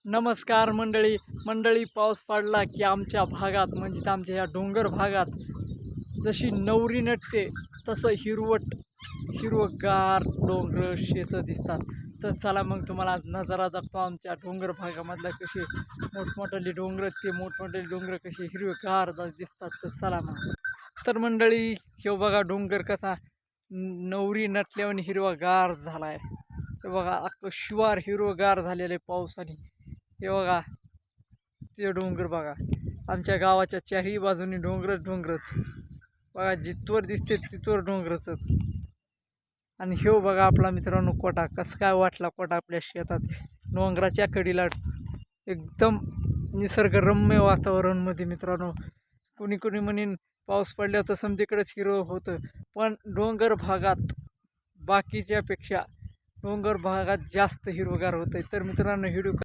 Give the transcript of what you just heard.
नमस्कार मंडळी पाऊस पडला की आमच्या भागात म्हणजे आमच्या ह्या डोंगर भागात जशी नवरी नटते तसं हिरवगार डोंगर शेतं दिसतात. तर चला मग तुम्हाला आज नजारा दाखवतो आमच्या डोंगर भागामधला कसे मोठमोठाले डोंगर ते मोठमोठे डोंगर कसे हिरवेगार दिसतात. तर चला मग. तर मंडळी हे बघा डोंगर कसा नवरी नटल्यावर हिरवागार झालाय. हे बघा अख्खं शिवार हिरवगार झालेलं आहे पावसाने. हे बघा ते डोंगर बघा आमच्या गावाच्या चारही बाजूनी डोंगरच बघा, जिथवर दिसते तिथवर डोंगरच. आणि हे बघा आपला मित्रांनो कोटा कसं काय वाटला. कोटा आपल्या शेतात डोंगराच्या कडीला एकदम निसर्गरम्य वातावरणमध्ये मित्रांनो. कुणी कुणी म्हणेन पाऊस पडल्यावर तर समजीकडेच हिरवं होतं, पण डोंगर भागात बाकीच्यापेक्षा डोंगर भागात जास्त हिरवगार होतं. तर मित्रांनो व्हिडिओ